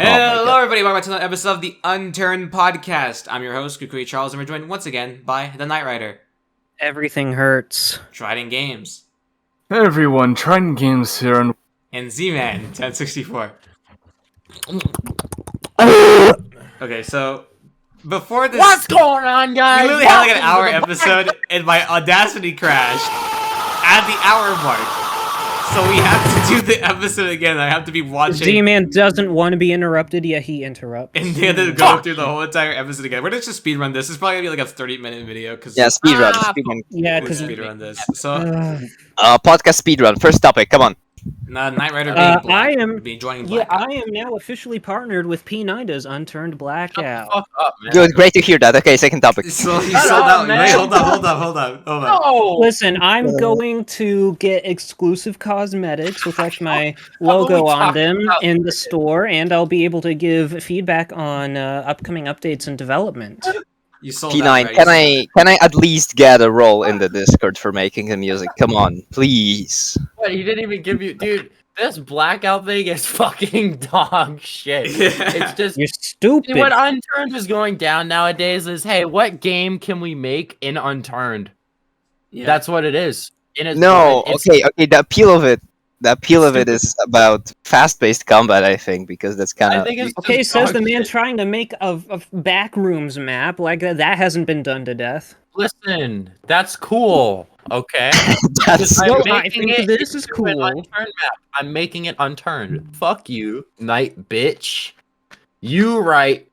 Hello, everybody. Welcome back to another episode of the Unturned Podcast. I'm your host, cucuycharles, and we're joined once again by the Knight Rider. Everything hurts. Trident Games. Hey everyone, Trident Games here, And Z-Man, 1064. Okay, so before this... What's going on, guys? We literally had like an hour episode, and my Audacity crashed at the hour mark. So we have to do the episode again. I have to be watching. Z-Man doesn't want to be interrupted, yet he interrupts. And they had to go through the whole entire episode again. We're just speedrun this. It's probably gonna be like a 30-minute video. Yeah, speedrun. Yeah, because because speedrun this. So, podcast speedrun. First topic. Come on. Knight Rider being joining Yeah, Blackout. I am now officially partnered with P9's Unturned Blackout. Fuck up, man. Good, great to hear that. Okay, second topic. So you Shut sold up, out. man. Wait, hold on. No! Listen, I'm going to get exclusive cosmetics with like my What are logo we on talking them about? in the store, and I'll be able to give feedback on upcoming updates and development. You sold P9, out. can I at least get a role in the Discord for making the music? Come on, please. What, he didn't even give you... Dude, this blackout thing is fucking dog shit. It's just... You're stupid. What Unturned is going down nowadays is, hey, what game can we make in Unturned? Yeah. That's what it is. And it's, No, it's, okay. The appeal of it is about fast-paced combat, I think, because that's kind I of... think it's Okay, just says the dog man shit. trying to make a backrooms map like that hasn't been done to death. Listen, that's cool, okay? That's... I'm Well, I making think it this is into an cool. Unturned map. I'm making it unturned. Fuck you, Night bitch. You write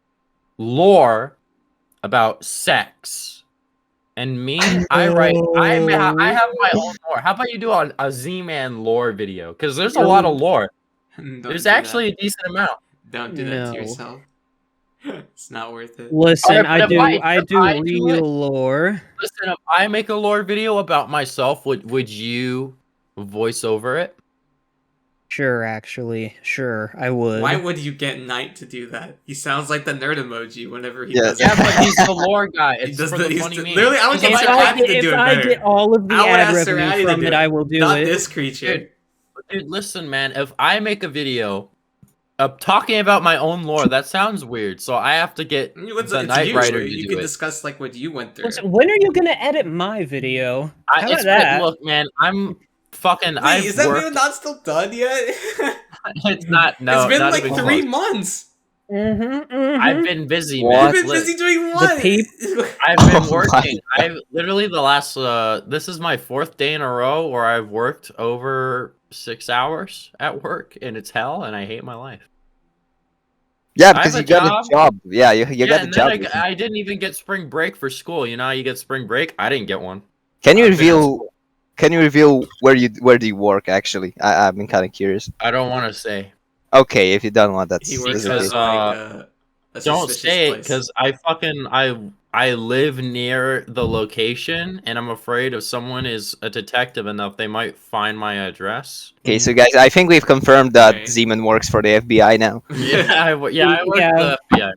lore about sex, and me, I have my own lore. How about you do a Z-Man lore video? Because there's a lot of lore. Don't There's do actually a decent amount. that. Don't do that No. to yourself. It's not worth it. Listen, Alright, but I if do I do real it- lore. Listen, if I make a lore video about myself, would you voice over it? Sure, actually. Sure, I would. Why would you get Knight to do that? He sounds like the nerd emoji whenever he Yes. does Yeah, it. but he's the lore guy. It's does for the- the he's funny the- meme. literally, I would get If Serrati I- to do it If I better. get all of the I would ad ask revenue Serrati to from do it, it. I will do Not it. this creature. Dude, listen, man. If I make a video talking about my own lore, that sounds weird. So I have to get It's the Knight you. Rider to You do can it. discuss like what you went through. Listen, when are you gonna edit my video? How about that? Look, man. I'm fucking. Wait, I've is that worked. video not still done yet? It's not. No, it's been not like even 3 close. months. I've been busy, What? man. You've been busy doing what? I've Oh been my working. I've literally the last. This is my 4th day in a row where I've worked over 6 hours at work, and it's hell, and I hate my life. Yeah, I because have you a got a job. Yeah, you got a and job. then I didn't even get spring break for school. You know how you get spring break? I didn't get one. Can you I've been at reveal? Can you reveal where do you work? Actually, I've been kind of curious. I don't want to say. Okay, if you don't want that, He works Because, at like a Don't suspicious say it, place. because I live near the location, and I'm afraid if someone is a detective enough, they might find my address. Okay, so guys, I think we've confirmed that Right. Zeman works for the FBI now. I work Yeah. for the FBI.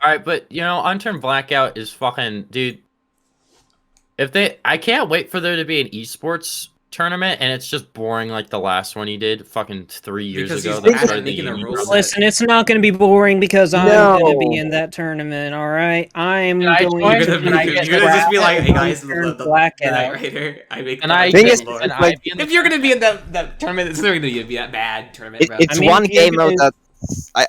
All right, but you know, Unturned Blackout is fucking dude. I can't wait for there to be an esports tournament, and it's just boring like the last one he did, fucking 3 years Because ago. he's That bad started at the making the Uni rules. Brothers. Listen, it's not gonna be boring because I'm No. gonna be in that tournament. All right, I'm Can I going join? to You're Can I gonna, get you're gonna just be like, hey Unturned guys, the Knight Blackout. Rider, I make And the I Thing get- is, lore. and like- I be in the If you're gonna be in that tournament, it's never gonna be a bad tournament. bro. It's I mean, one you game could mode do- that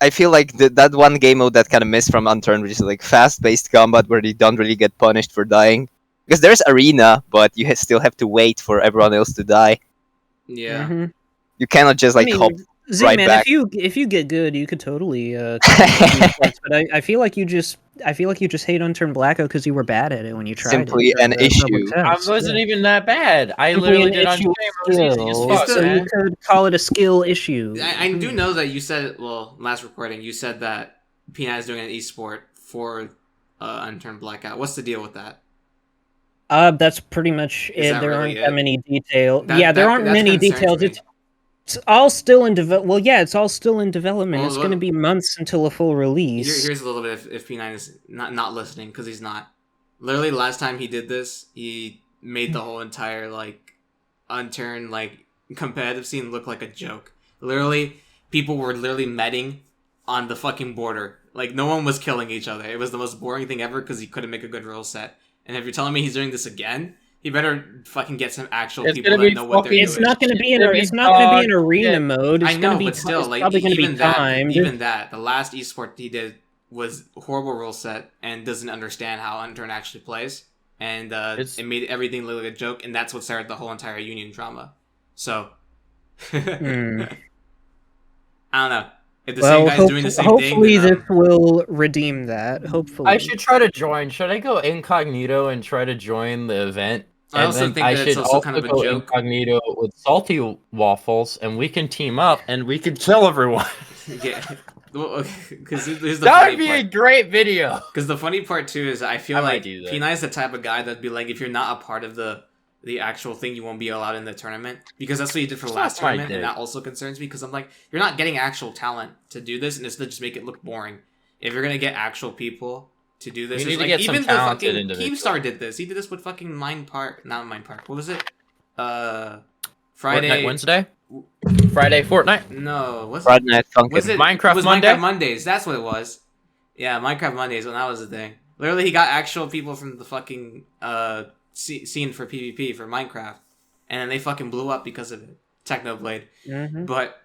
I feel like that one game mode that kind of missed from Unturned, which is like fast-paced combat where you don't really get punished for dying. Because there's arena, but you still have to wait for everyone else to die. Yeah. Mhm. You cannot just like hop. Z-Man, right back. if you get good, you could totally. But I feel like you just hate Unturned Blackout because you were bad at it when you tried Simply it. an issue. I wasn't even that bad. I Simply literally an did issue Unturned. It was easy as skill, fuck, so you man. could call it a skill issue. I do know that you said, well, last recording, you said that P9 is doing an esport for Unturned Blackout. What's the deal with that? That's pretty much Is it. that There really aren't it? that many details. That- Yeah, there that- aren't that's many concerns details. me. It's all still in development. Well, yeah, it's all still in development. Well, It's going to be months until a full release. Here's a little bit if P9 is not listening, because he's not. Literally, last time he did this, he made the whole entire, like, Unturned, like, competitive scene look like a joke. Literally, people were literally medding on the fucking border. Like, no one was killing each other. It was the most boring thing ever because he couldn't make a good rule set. And if you're telling me he's doing this again, he better fucking get some actual It's people gonna that be know what they're fucking- doing. It's not going to be in It's it's not going to be in arena shit. mode. It's I know, gonna be but still, it's like probably going to be even that, timed. even that, the last esport he did was horrible rule set and doesn't understand how Unturned actually plays, and it made everything look like a joke, and that's what started the whole entire union drama. So, I don't know. If the same guy's doing the same thing, hopefully then, this will redeem that. Hopefully, I should try to join. Should I go incognito and try to join the event? I also think that it's also kind of a go joke. incognito with salty waffles, and we can team up and we can kill everyone. Yeah, because here's the That funny would be part. a great video. Because the funny part too is I feel I might like do that. P9 is the type of guy that'd be like, if you're not a part of the actual thing, you won't be allowed in the tournament. Because that's what you did for the last Suck my tournament, and dick. that also concerns me. Because I'm like, you're not getting actual talent to do this, and it's to just make it look boring. If you're gonna get actual people to do this, We it's need to like get some even the talented fucking individuals. Keemstar did this. He did this with fucking Mind Park, not Mind Park. What was it? Fortnite Friday. Wednesday, Friday Fortnite. No, was Friday Night Funkin'. was it Minecraft it was Monday? Minecraft Mondays. That's what it was. Yeah, Minecraft Mondays when that was the thing. Literally, he got actual people from the fucking scene for PvP for Minecraft, and then they fucking blew up because of it. Technoblade. Mhm. But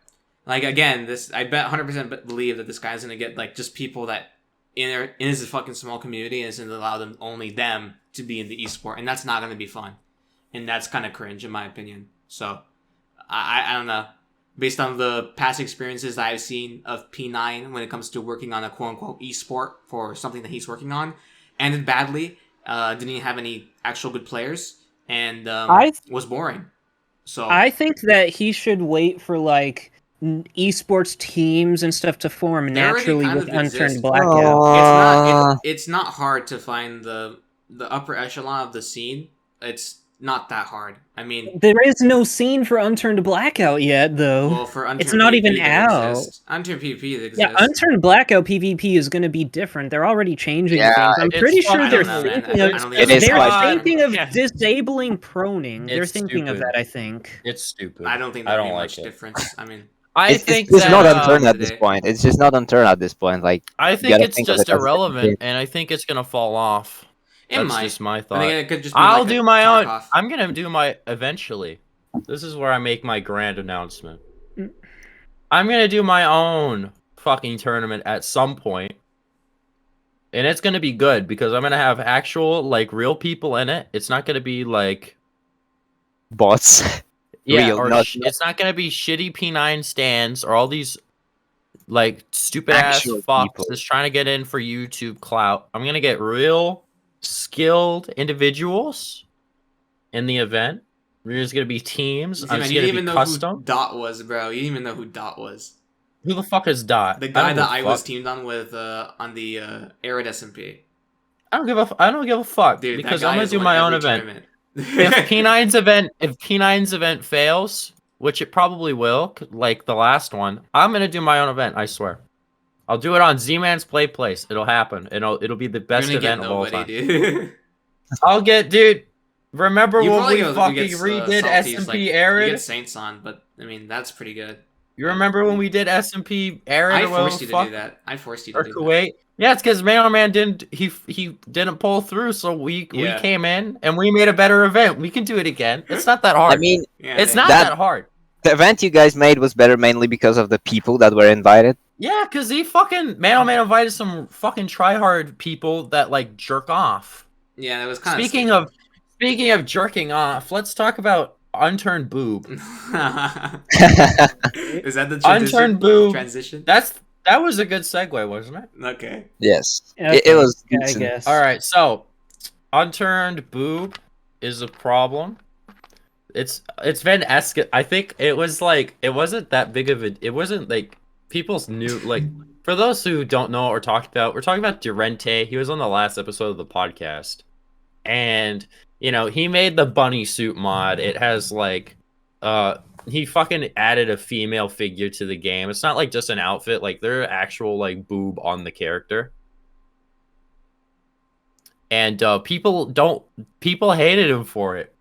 like again, this I bet 100% believe that this guy's gonna get like just people that in his fucking small community and is gonna allow them only them to be in the esport, and that's not gonna be fun, and that's kind of cringe in my opinion. So I don't know. Based on the past experiences that I've seen of P9 when it comes to working on a quote-unquote esport for something that he's working on, ended badly, didn't have any actual good players, and was boring. So I think that he should wait for like esports teams and stuff to form They already naturally kind with of exist. Unturned Blackout. Oh. it's not hard to find the upper echelon of the scene. It's not that hard. I mean, There is no scene for Unturned Blackout yet, though. well, for Unturned It's not PvP, even there out. exists. Unturned PvP exists. Yeah, Unturned Blackout PvP is going to be different. They're already changing Yeah, things. I'm it's pretty fun. sure I they're don't know, man. thinking I of don't think It is they're quite thinking of Yeah. disabling proning. They're It's thinking of stupid. that, I think. It's stupid. I don't think I there'd don't be like much it. difference. I mean, It's think just that, not Unturned at this today. point. It's just not Unturned at this point. Like, I You think gotta it's think of just it as a irrelevant, game. and I think it's gonna fall off. it That's might. just my I thought. think it could just be I'll like do a my own. Tarkov. I'm gonna do my eventually. This is where I make my grand announcement. Mm. I'm gonna do my own fucking tournament at some point, and it's gonna be good because I'm gonna have actual like real people in it. It's not gonna be like bots. yeah, Real, or not- it's not gonna be shitty P9 stands or all these like stupid ass Actual fucks people. just trying to get in for YouTube clout. I'm gonna get real skilled individuals in the event. We're just gonna be teams. See, I'm man, just you gonna didn't be even know custom. who Dot was, bro. You didn't even know who Dot was. Who the fuck is Dot? The guy that I was fuck. teamed on with on the Arid SMP. I don't give a fuck Dude, because that guy I'm gonna has do won my own every event. tournament. If P9's event fails, which it probably will, like the last one, I'm gonna do my own event. I swear. I'll do it on Z-Man's Play Place. It'll happen. It'll be the You're best gonna get event of all nobody, time. dude. I'll get, dude. Remember You when probably we get- fucking you get, redid Salties, SMP like, You Arid? get Saints on, but I mean that's pretty good. You remember when we did SMP Arid? I or whatever forced the you to fuck? do that. I forced you to Or do that. Kuwait? Yeah, it's because Man didn't he didn't pull through, so we Yeah. came in and we made a better event. We can do it again. It's not that hard. I mean, Yeah, it's man. not That- that hard. the event you guys made was better mainly because of the people that were invited. Yeah, because he fucking Man invited some fucking tryhard people that like jerk off. Yeah, it was kind Speaking of jerking off, let's talk about Unturned Boob. Is that the transition? Unturned Boob. Transition? That was a good segue, wasn't it? Okay. Yes, Okay, it was. yeah, I decent. guess. All right, so Unturned Boob is a problem. It's been I think it was like it wasn't that big of a. It wasn't like people's new like. For those who don't know what we're talking about, we're talking about Durente. He was on the last episode of the podcast, and he made the bunny suit mod. It has like he fucking added a female figure to the game. It's not like just an outfit, like there are actual like boob on the character. And people hated him for it.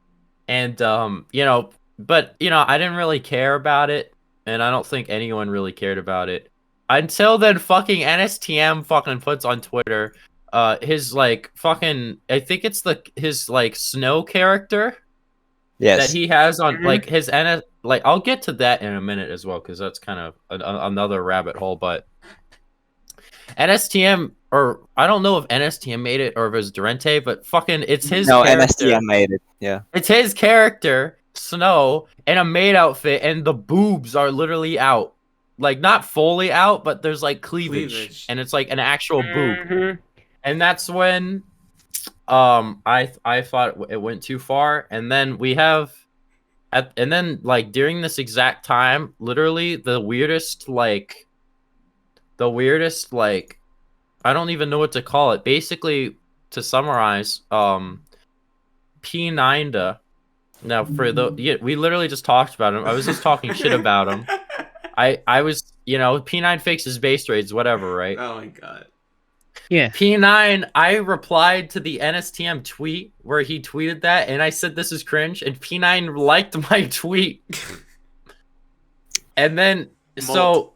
And but I didn't really care about it, and I don't think anyone really cared about it. Until then, fucking NSTM fucking puts on Twitter, his like fucking, I think it's his like snow character Yes. that he has on like his like I'll get to that in a minute as well because that's kind of another rabbit hole. But NSTM, or I don't know if NSTM made it or if it was Durante, but fucking it's his. No, character. NSTM made it. Yeah. It's his character, Snow, in a maid outfit, and the boobs are literally out. Like, not fully out, but there's, like, cleavage. And it's, like, an actual boob. And that's when, I thought it went too far. And then we have, and then, like, during this exact time, literally, the weirdest, like, I don't even know what to call it. Basically, to summarize, P9da. Now, we literally just talked about him. I was just talking shit about him. I was, P9 fakes his base raids, whatever, right? Oh my god. Yeah. P9, I replied to the NSTM tweet where he tweeted that, and I said this is cringe, and P9 liked my tweet. And then,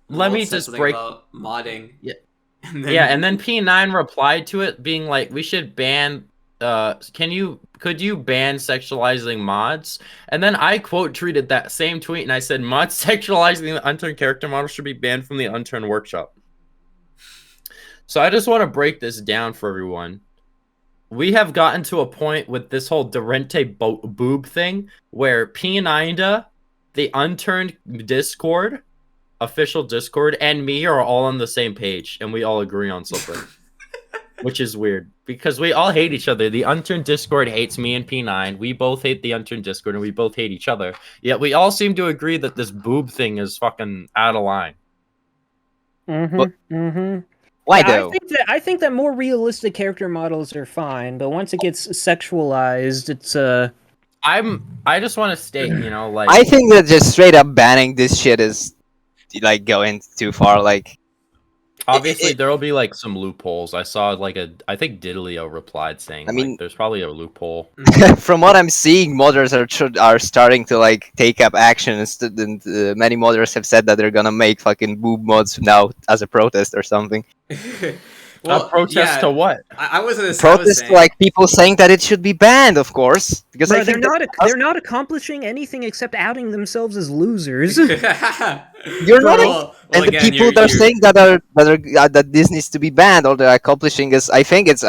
let me just break about modding. Yeah. And then P9 replied to it, being like, we should ban. Could you ban sexualizing mods? And then I quote tweeted that same tweet and I said, mods sexualizing the Unturned character model should be banned from the Unturned workshop. So I just want to break this down for everyone. We have gotten to a point with this whole Durante boob thing where P9da, the Unturned Discord, official Discord, and me are all on the same page and we all agree on something. Which is weird because we all hate each other. The Unturned Discord hates me and P9. We both hate the Unturned Discord and we both hate each other. Yet we all seem to agree that this boob thing is fucking out of line. Why though? I think that more realistic character models are fine, but once it gets sexualized, it's I just want to state, like I think that just straight up banning this shit is like going too far. Like, obviously there will be like some loopholes. I saw like I think Diddlio replied saying, there's probably a loophole. from what I'm seeing, modders are starting to like take up action, and many modders have said that they're gonna make fucking boob mods now as a protest or something. A protest to what? I wasn't protest like people saying that it should be banned, of course, because I think they're not accomplishing anything except outing themselves as losers. You're not, and the people that are saying that this needs to be banned, all they're accomplishing is, I think it's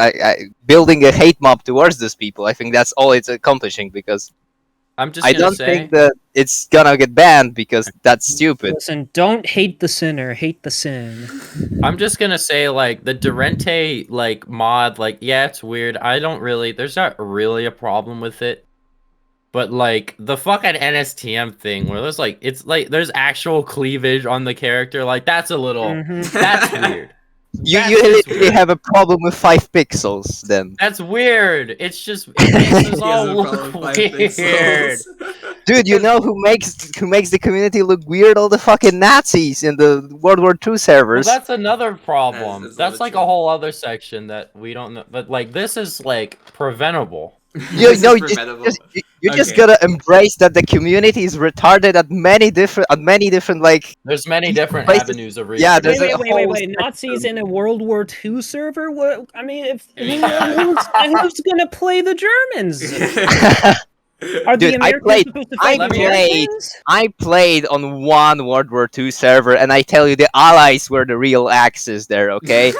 building a hate mob towards those people. I think that's all it's accomplishing because I don't think that it's gonna get banned because that's stupid. Listen, don't hate the sinner, hate the sin. I'm just gonna say, like, the Durante, like, mod, like, yeah, it's weird. There's not really a problem with it. But, like, the fucking NSTM thing where there's, like, it's, like, there's actual cleavage on the character, like, that's a little, that's weird. You literally have a problem with 5 pixels, then. That's weird. It's just, this is all look weird. Dude, you know who makes the community look weird? All the fucking Nazis in the World War II servers. Well, that's another problem. That's like a whole other section that we don't know. But, like, this is, like, preventable. You just gotta embrace that the community is retarded at many different like. There's many different places. Avenues of reason. Yeah, wait. Nazis in a World War II server? What? I mean, who's gonna play the Germans? Are the Americans supposed to fight the Americans? I played on one World War II server, and I tell you, the Allies were the real Axis there. Okay.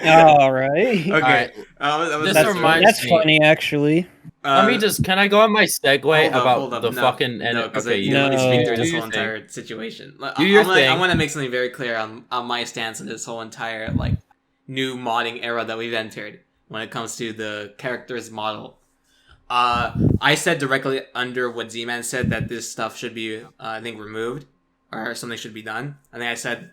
All right. Okay. That's funny, actually. Can I go on my segue about the fucking... No, because you don't speak through this whole entire situation. I want to make something very clear on my stance on this whole entire, like, new modding era that we've entered when it comes to the characters model. I said directly under what Z-Man said that this stuff should be, I think, removed, or something should be done. I think I said,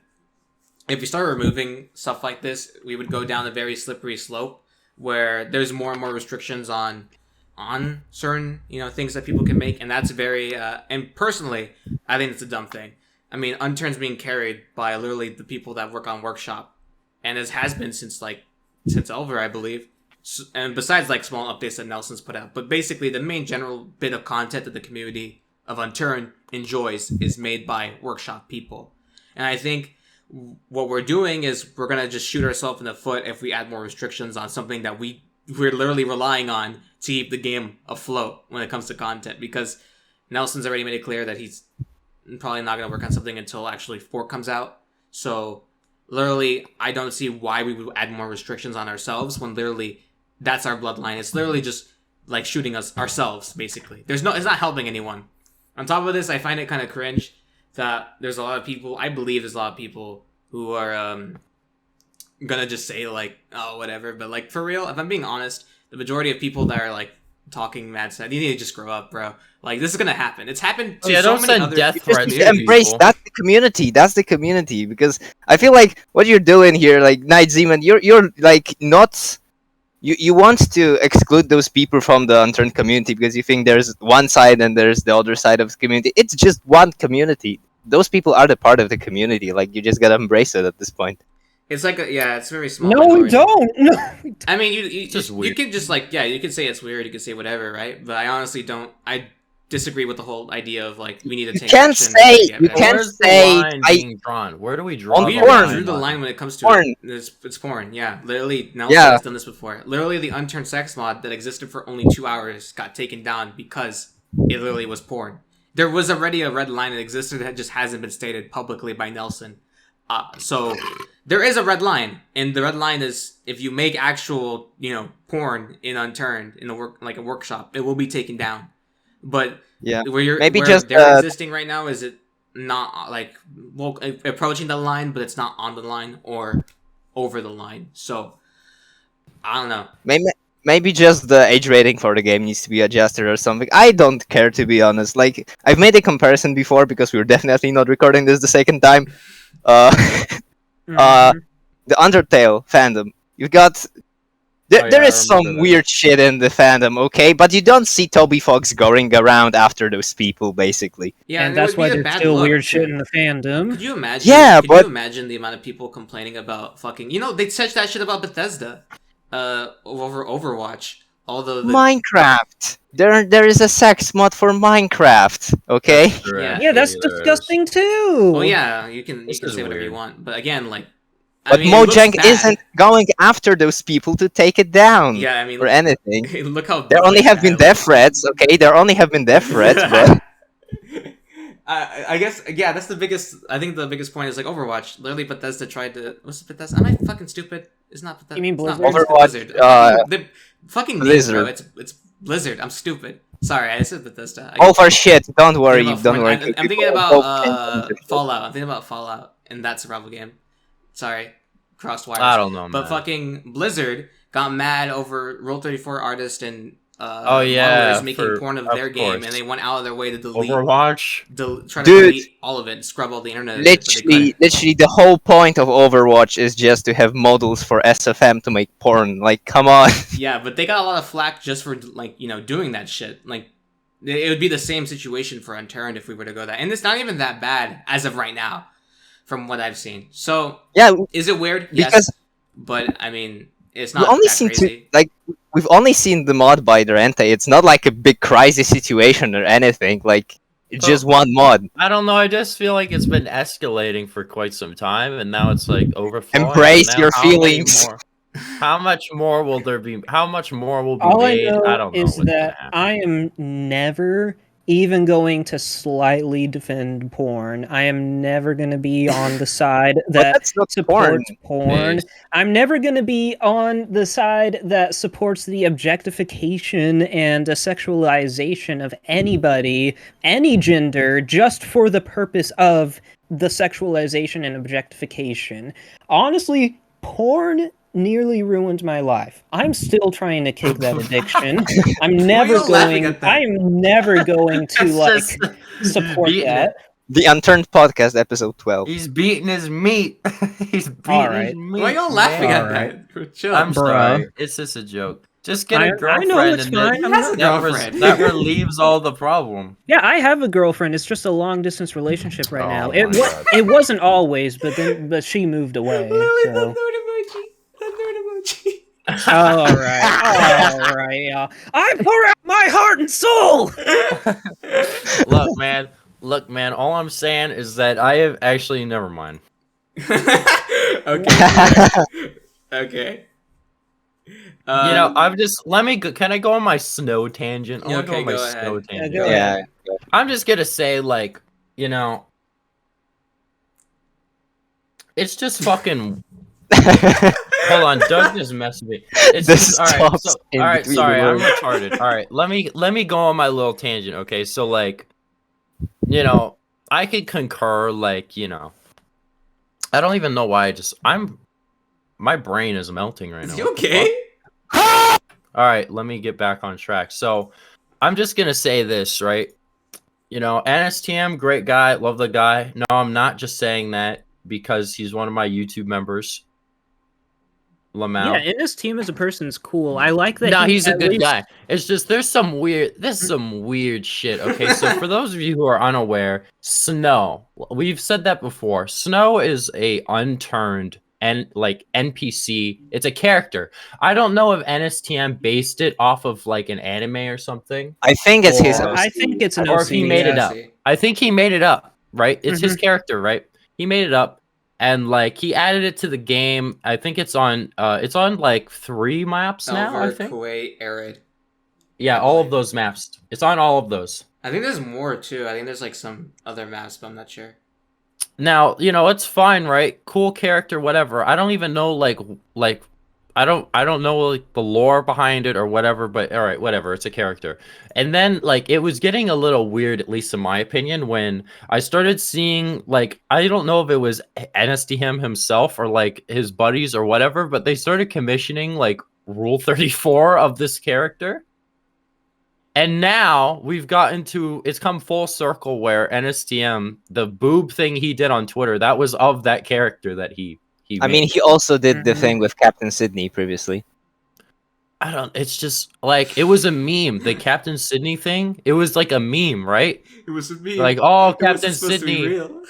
if we start removing stuff like this, we would go down a very slippery slope where there's more and more restrictions on certain things that people can make, and that's very and personally I think it's a dumb thing. I mean, Unturned's being carried by literally the people that work on Workshop, and as has been since Elver, I believe, and besides like small updates that Nelson's put out, but basically the main general bit of content that the community of Unturned enjoys is made by Workshop people. And I think what we're doing is we're gonna just shoot ourselves in the foot if we add more restrictions on something that we're literally relying on to keep the game afloat when it comes to content, because Nelson's already made it clear that he's probably not gonna work on something until actually 4 comes out. So literally, I don't see why we would add more restrictions on ourselves when literally that's our bloodline. It's literally just like shooting us ourselves, basically. It's not helping anyone. On top of this, I find it kind of cringe that there's a lot of people, I believe there's a lot of people who are gonna just say like, oh, whatever. But like, for real, if I'm being honest, the majority of people that are like talking mad stuff, you need to just grow up, bro. Like, this is gonna happen. It's happened to so many other death people. threats. Embrace that's the community. That's the community, because I feel like what you're doing here, like Night Zeman, you're like not. You want to exclude those people from the Unturned community because you think there's one side and there's the other side of the community. It's just one community. Those people are the part of the community. Like, you just gotta embrace it at this point. It's like it's very small. No, we don't. No, we don't. I mean, you can just like, you can say it's weird. You can say whatever, right? But I honestly don't. I disagree with the whole idea of like we need to take action. You can't say being drawn. Where do we draw? We drew the line when it comes to porn. It's porn. Yeah, literally. Nelson has done this before. Literally, the Unturned sex mod that existed for only 2 hours got taken down because it literally was porn. There was already a red line that existed that just hasn't been stated publicly by Nelson. So there is a red line, and the red line is if you make actual, porn in Unturned in a workshop, it will be taken down. But where they're existing right now, is it not like approaching the line, but it's not on the line or over the line? So I don't know. Maybe just the age rating for the game needs to be adjusted or something. I don't care, to be honest. Like, I've made a comparison before because we were definitely not recording this the second time. The Undertale fandom. You've got. There is some weird shit in the fandom, okay? But you don't see Toby Fox going around after those people, basically. Yeah, and that's why there's still weird shit in the fandom. Could you imagine? Could you imagine the amount of people complaining about fucking? They said that shit about Bethesda, over Overwatch. Although Minecraft, there is a sex mod for Minecraft, okay? Yeah, that's disgusting too. Oh yeah, you can say whatever you want, but again, like. But Mojang isn't going after those people to take it down. Yeah, I mean, or anything. Look how there only have been death threats. Okay, there only have been death threats. But I guess that's the biggest. I think the biggest point is like Overwatch. Literally, Bethesda tried to. What's Bethesda? Am I fucking stupid? It's not Bethesda. You mean Blizzard? Overwatch. The fucking Blizzard. Name, bro. It's Blizzard. I'm stupid. Sorry, I said Bethesda. For shit. Don't worry. Don't worry. I'm thinking about Fallout. I'm thinking about Fallout, and that's a survival game. Sorry, crossed wires. I don't know, man. But fucking Blizzard got mad over Rule34 artist and making porn of their game, and they went out of their way to delete Overwatch. Try to delete all of it, scrub all the internet. Literally, the whole point of Overwatch is just to have models for SFM to make porn. Like, come on. Yeah, but they got a lot of flack just for doing that shit. Like, it would be the same situation for Unturned if we were to go that, and it's not even that bad as of right now. From what I've seen, so is it weird? Yes, but I mean, it's not. We've only seen the mod by the Rente. It's not like a big crisis situation or anything. Like, it's just one mod. I don't know. I just feel like it's been escalating for quite some time, and now it's like overflowing. Embrace your feelings. How much more will there be? How much more will be All made? I don't know. Is that I am never even going to slightly defend porn. I am never going to be on the side that supports porn. I'm never going to be on the side that supports the objectification and the sexualization of anybody, any gender, just for the purpose of the sexualization and objectification. Honestly, porn nearly ruined my life. I'm still trying to kick that addiction. I'm never going to support that. The Unturned Podcast, episode 12. He's beating his meat. He's beating his meat. Why y'all laughing at that? Chill. I'm sorry. It's just a joke. Just get a girlfriend. I know it's fine. That relieves all the problem. Yeah, I have a girlfriend. It's just a long distance relationship right now. It wasn't always, but she moved away. So. All right, yeah. I pour out my heart and soul. Look, man. All I'm saying is that I have actually never mind. Okay. Okay. I'm just can I go on my snow tangent? I want to go Okay, on my go snow ahead. tangent. go Yeah. I'm just gonna say, like, it's just fucking. Hold on, Doug just messaged me. It's The just all right. stops So in all right, between sorry, the I'm words. retarded. All right, let me go on my little tangent. Okay, so like, I could concur. Like, I don't even know why. My brain is melting right now. Is you What the okay? fuck? All right, let me get back on track. So, I'm just gonna say this, right? NSTM, great guy, love the guy. No, I'm not just saying that because he's one of my YouTube members. Lamau. Yeah, and his team as a person is cool. I like that. No, he's a at good least- guy. It's just there's some weird shit. Okay, so for those of you who are unaware, Snow, we've said that before. Snow is a unturned and like NPC. It's a character. I don't know if NSTM based it off of like an anime or something. I think it's his. Or- I think it's an or OC. if he made it up. I think he made it up, right? It's his character, right? He made it up. And like he added it to the game. I think it's on like 3 maps now, I Elver, think. Kuwait, Arid. Yeah, all of those maps. It's on all of those. I think there's more too. I think there's like some other maps, but I'm not sure. Now, it's fine, right? Cool character, whatever. I don't even know like I don't know like the lore behind it or whatever, but all right, whatever. It's a character. And then like it was getting a little weird, at least in my opinion, when I started seeing like I don't know if it was NSDM himself or like his buddies or whatever, but they started commissioning like Rule 34 of this character. And now we've gotten to it's come full circle where NSTM, the boob thing he did on Twitter, that was of that character that he I mean, he also did the thing with Captain Sydney previously. It's just like it was a meme. The Captain Sydney thing, it was like a meme, right? It was me. Like, oh, Captain Sydney. Real.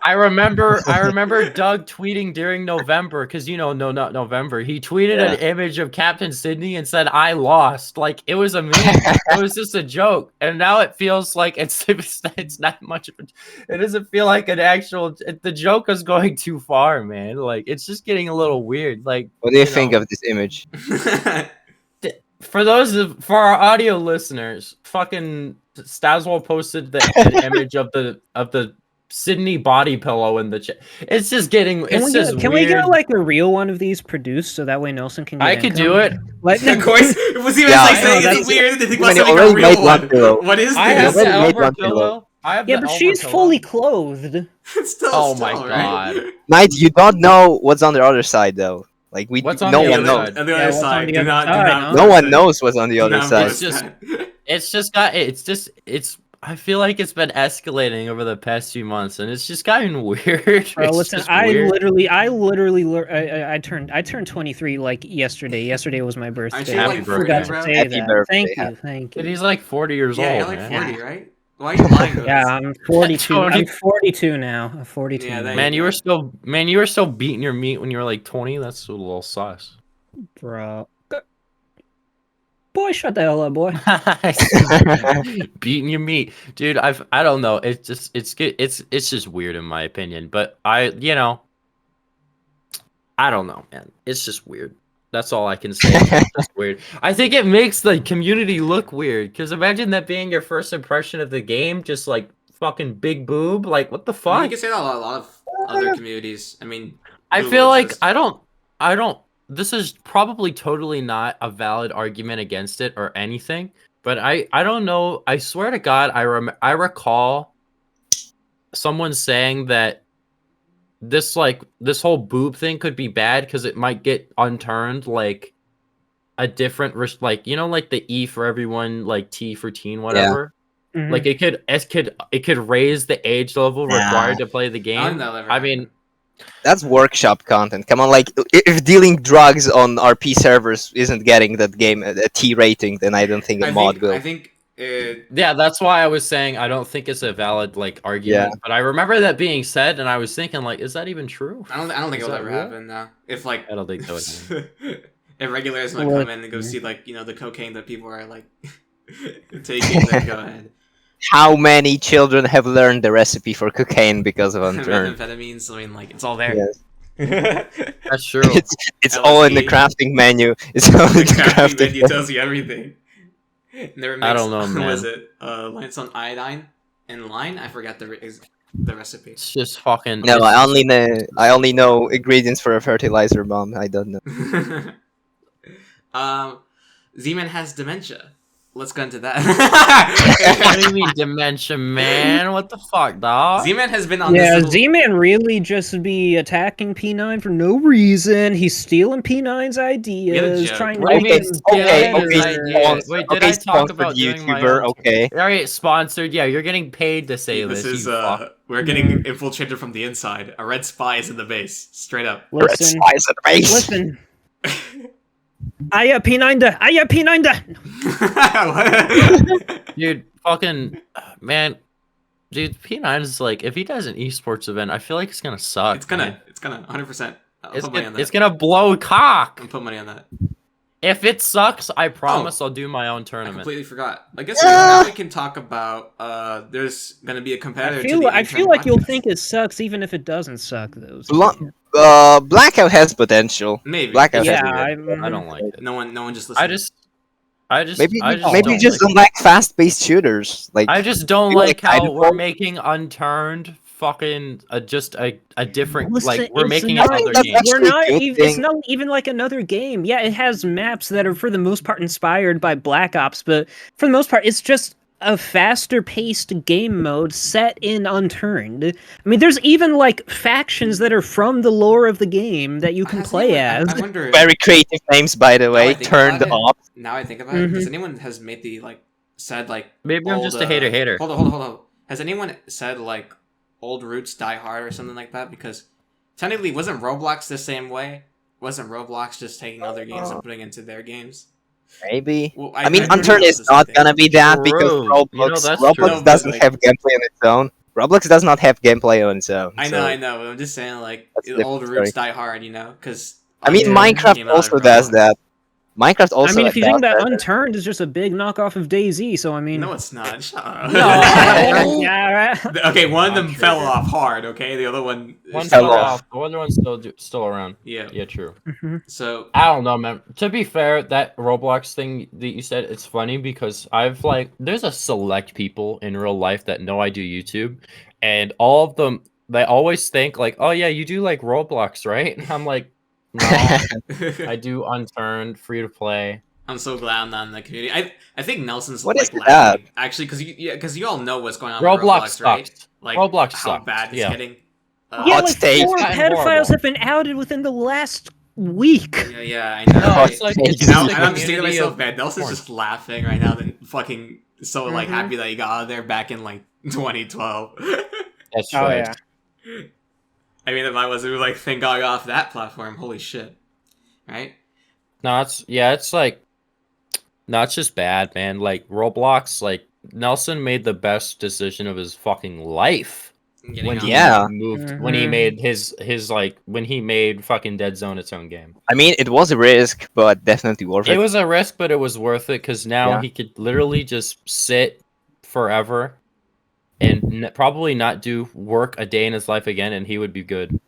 I remember Doug tweeting during November, because no, not November. He tweeted an image of Captain Sydney and said, "I lost." Like it was a meme. It was just a joke, and now it feels like it's not much of it doesn't feel like an actual. The joke is going too far, man. Like it's just getting a little weird. Like, what do you think of this image? For our audio listeners, fucking Staswell posted the image of the Sydney body pillow in the chat. It's just getting. Can we get like a real one of these produced so that way Nelson can? Get I could do it. Like, of course, it was even like saying it's weird to think about something a real one. What is this? I have the Elver pillow. But she's fully clothed. It's still oh my god, right? Knight, you don't know what's on the other side thoe. Like what's on no the one other knows. side? On the other side. Do not. No one knows what's on the other side. I feel like it's been escalating over the past few months, and it's just gotten weird. Bro, listen, I turned 23 like yesterday. Yesterday was my birthday. Happy birthday, bro. Happy birthday. Thank you. But he's like 40 years old. Yeah, you're like man. 40, right? Why are you lying to us? Yeah, I'm 42. I'm 42 now. I'm 42. Yeah, now. Man, you were still beating your meat when you were like 20. That's a little sus. Bro. Boy, shut the hell up, boy. Beating your meat, dude. I don't know. It's just weird in my opinion. But I don't know, man. It's just weird. That's all I can say. It's just weird. I think it makes the community look weird. Because imagine that being your first impression of the game, just like fucking big boob. Like what the fuck? I mean, you can say that a lot of other communities. I mean, I feel like I don't. This is probably totally not a valid argument against it or anything, but I don't know. I swear to God, I recall someone saying that this whole boob thing could be bad because it might get unturned like a different like like the E for everyone, like T for teen, whatever. Yeah. Mm-hmm. Like it could raise the age level required to play the game. I mean. That's workshop content. Come on, like if dealing drugs on RP servers isn't getting that game a T rating, then I don't think a mod will. I think. Yeah, that's why I was saying I don't think it's a valid like argument. Yeah. But I remember that being said, and I was thinking like, is that even true? I don't think it'll ever happen now. If like I don't think so. If regulars might come in and go see like the cocaine that people are like taking, then go ahead. how many children have learned the recipe for cocaine because of Unturned. Methamphetamines, I mean, like, it's all there. Yes. That's true. It's all in the crafting menu. It's all in The the crafting crafting menu tells you everything. Never I don't know, man. Was it limestone iodine and lime? I forgot the recipe. It's just fucking. No, I only know ingredients for a fertilizer bomb. I don't know. Z-Man has dementia. Let's go into that. What do you mean dementia, man? What the fuck, dog? Z-Man has been on Yeah, this little... Z-Man really just be attacking P9 for no reason. He's stealing P9's ideas, joke. trying to Wait, make okay, him okay, better. Wait, did I talk about doing my YouTuber? own- Okay. Alright, sponsored. Yeah, you're getting paid to say this. This is you fuck. we're getting infiltrated from the inside. A red spy is in the base. Straight up. Listen, Spice and race. listen. Aya P9 da! Aya P9 da! Dude, fucking man. Dude, P9 is like, if he does an esports event, I feel like it's gonna suck. It's gonna man. 100%. I'll It's put money on that. gonna blow cock. I'll put money on that. If it sucks, I promise I'll do my own I tournament. completely forgot. I guess now we can talk about there's gonna be a competitor. I feel like you'll think it sucks even if it doesn't suck, though. Blackout has potential. maybe. Blackout Yeah, has I don't like it. No one just listens. I just maybe I just maybe you don't just like don't like fast-paced shooters. Like I just don't feel like like how we're Titanfall- making Unturned fucking just a different Listen, like we're it's making not- another that's game. actually We're not a good even, it's thing. not even like another game. Yeah, it has maps that are for the most part inspired by Black Ops, but for the most part, it's just a faster paced game mode set in Unturned. I mean, there's even like factions that are from the lore of the game that you can play as. I wonder. very creative names, by the Now I way. think Turned about it, off. Now I think about it. Does anyone has made the said Maybe I'm old, just a hater. Hold on. Has anyone said old roots die hard or something like that? Because technically, wasn't Roblox the same way? Wasn't Roblox just taking other games and putting into their games? Maybe. Well, I mean, don't know Unturned if is it's the not same gonna be that because True. Roblox, You know, that's Roblox true. No, but, doesn't like- have gameplay on its own. Roblox does not have gameplay on its own. I so- know. I'm just saying, That's a old different roots story. die hard, because I mean, Minecraft also does that. Minecraft also. I mean, if you think does that Unturned is just a big knockoff of DayZ, so I mean, No, it's not. Shut up. No. yeah, right. Okay, one of them I'm fell sure. off hard. Okay, the other one. One is fell fell still- off. off. The other one's still around. Yeah. Yeah, true. So I don't know, man. To be fair, that Roblox thing that you said, it's funny because there's a select people in real life that know I do YouTube, and all of them, they always think oh yeah, you do Roblox, right? And I'm like, no, I do Unturned, free to play. I'm so glad I'm not in the community. I think Nelson's What is laughing, actually, because you all know what's going on with Roblox Roblox, right? sucks. Like Roblox how sucks, bad it's yeah. getting. Yeah, Hot like take. 4 It's gotten pedophiles horrible. have been outed within the last week. Yeah, I know. No, right? it's like And it's And I'm the just thinking to community myself, of man, Nelson's porn. just laughing right now, then fucking so Mhm. happy that he got out of there back in 2012. That's Oh right. yeah. I mean, if I was thank God I got off that platform, holy shit, right? No, it's just bad, man. Roblox, Nelson made the best decision of his fucking life Getting when out. he Yeah. moved when he Mhm. made his when he made fucking Dead Zone its own game. I mean, it was a risk, but definitely worth It it. was a risk, but it was worth it because now Yeah. he could literally just sit forever and probably not do work a day in his life again, and he would be good.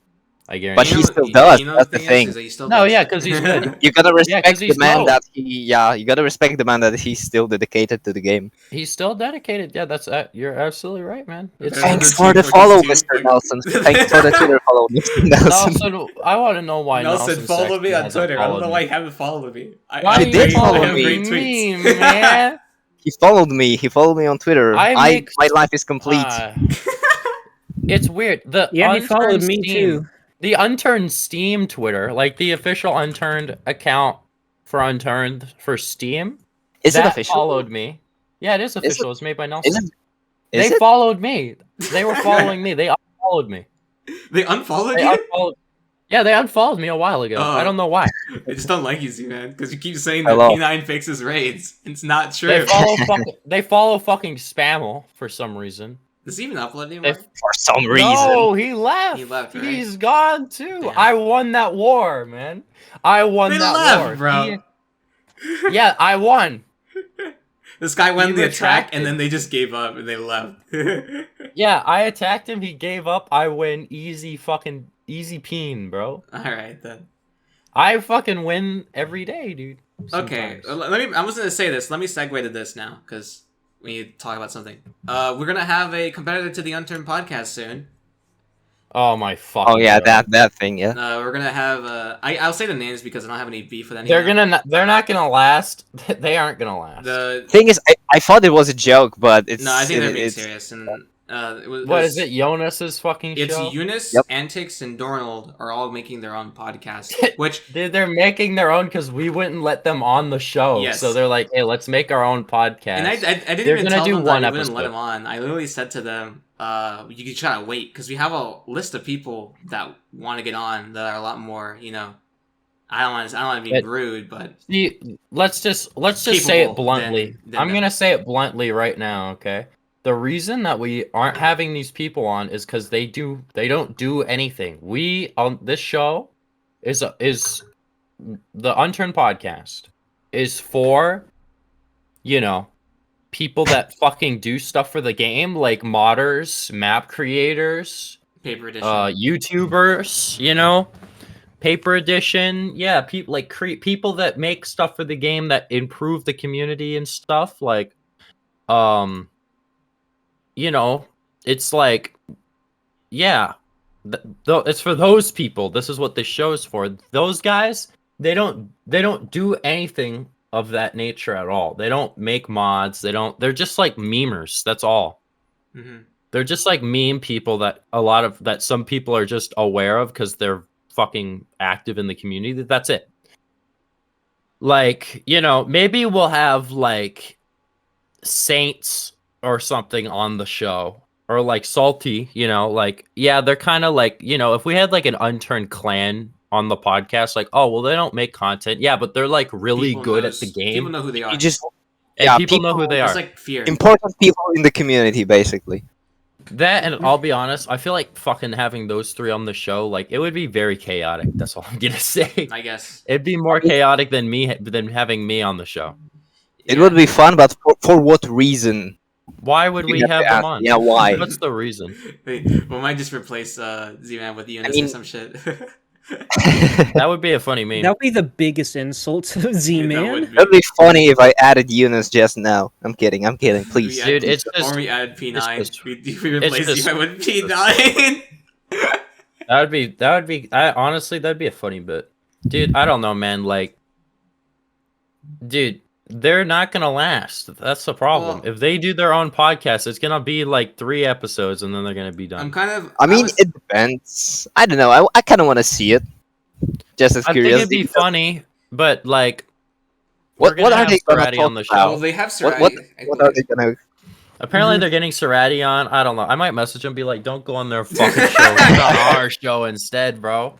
I guarantee. But You he know- still you- does, you know that's the is thing. that he still No, does. yeah, 'cause he's good. You gotta respect 'cause the he's man dope. that you gotta respect the man that he's still dedicated to the game. He's still dedicated. Yeah, that's you're absolutely right, man. It's Okay. Thanks the for the team follow, fucking Mr. team. Nelson. Thanks for the Twitter follow, Mr. Nelson. Nelson. I want to know why Nelson, follow me Sexton on hasn't Twitter. I don't followed know me. why you haven't followed me. Why He are you did follow following me. me, man? He followed me. He followed me on Twitter. make- My life is complete. It's weird. Yeah, he followed Unturned me Steam- too. The Unturned Steam Twitter, the official Unturned account for Unturned for Steam, Is it that official? followed me. Yeah, it is official. It's made by Nelson. Is it? Is They it? followed me. They were following me. They unfollowed me. They unfollowed They you? unfollowed. Yeah, they unfollowed me a while ago. Oh. I don't know why. I just don't like you, Z-Man, because you keep saying that Hello. P9 fixes raids. It's not true. They follow fucking Spammel for some reason. Does he even upload anymore? For some reason. No, he left. He left, right? He's gone too. Damn. I won that war, man. I won They that left, war, bro. Yeah, I won. This guy went on You the attack, attacked and him. then they just gave up and they left. Yeah, I attacked him. He gave up. I win. Easy peen, bro. All right then. I fucking win every day, dude. Okay, Sometimes. I was gonna say this. Let me segue to this now because we need to talk about something. We're gonna have a competitor to the Unturned Podcast soon. Oh my fucking. Oh yeah, God. that thing. Yeah. We're gonna have. I'll say the names because I don't have any beef with any. of They're not gonna last. They aren't gonna last. the. Thing is, I thought it was a joke, but it's. No, I think they're being it's serious. And What is it? Jonas's fucking It's show. Eunice, Yep. Antics, and Donald are all making their own podcast. Which Dude, they're making their own because we wouldn't let them on the show. Yes. So they're like, hey, let's make our own podcast. and I didn't They're even gonna tell do them one that I wouldn't let episode. them on. I literally said to them, you just gotta wait because we have a list of people that want to get on that are a lot more, I don't want to be But- rude, but See, let's just say Capable it bluntly. than I'm them. gonna say it bluntly right now, okay? The reason that we aren't having these people on is because they don't do anything. We on this show is the Unturned Podcast is for people that fucking do stuff for the game, like modders, map creators, paper edition. YouTubers, paper edition, yeah, people like people that make stuff for the game that improve the community and stuff, like it's like, yeah, it's for those people. This is what this show is for. Those guys, they don't do anything of that nature at all. They don't make mods. They're just like memers. That's all. Mhm. They're just like meme people that some people are just aware of because they're fucking active in the community. That's it. Like, maybe we'll have like Saints or something on the show, or like Salty, like, yeah, they're kind of like, if we had like an Unturned clan on the podcast, like, oh, well, they don't make content. Yeah, but they're like really People good knows- at the game. People know who they are. You just And yeah, people know who they It's are. like fear. important people in the community, basically. That, and I'll be honest, I feel like fucking having those three on the show, like, it would be very chaotic. That's all I'm gonna say. I guess. It'd be more chaotic than having me on the show. It Yeah. would be fun, but for what reason? Why would we You have to them ask. on? Yeah, why? What's the reason? Wait, we might just replace Z-Man with Eunice or mean- some shit. That would be a funny meme. That would be the biggest insult to That Z-Man. would It'd be funny if I added Eunice just now. I'm kidding, please. We Dude, add- it's just- or we add P9. it's just- we replace just- Z-Man with P9. That would be. Honestly, that'd be a funny bit, dude. I don't know, man. Like, dude, they're not gonna last. That's the problem. Well- If they do their own podcast, it's gonna be like 3 episodes, and then they're gonna be done. I'm kind of. I mean, was- it depends. I don't know. I kind of want to see it. Just as I think curious. it'd be funny, but like, What we're gonna are have they gonna Cerati talk on the show. about? well, they have What Cerati. I what are they believe. gonna? Apparently, Mm-hmm. they're getting Cerati on. I don't know. I might message them, be like, "Don't go on their fucking show. It's on our show instead, bro."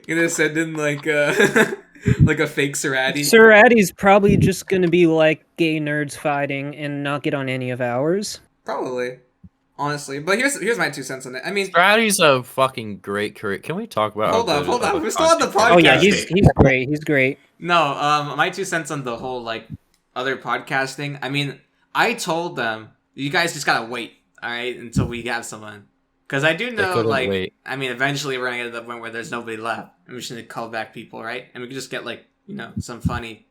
Gonna send in like like a fake Cerati. Cerati's probably just gonna be like gay nerds fighting and not get on any of ours. Probably, honestly. But here's my 2 cents on it. I mean, Cerati's a fucking great career. Can we talk about? Hold how on, good hold on. of a We're still on the content- Oh yeah, Podcasting. he's great. He's great. no. My 2 cents on the whole like other podcasting. I mean, I told them you guys just gotta wait, all right, until we have someone. Because I do They know, couldn't like, wait. I mean, eventually we're gonna get to the point where there's nobody left, and we should call back people, right? And we can just get like, some funny,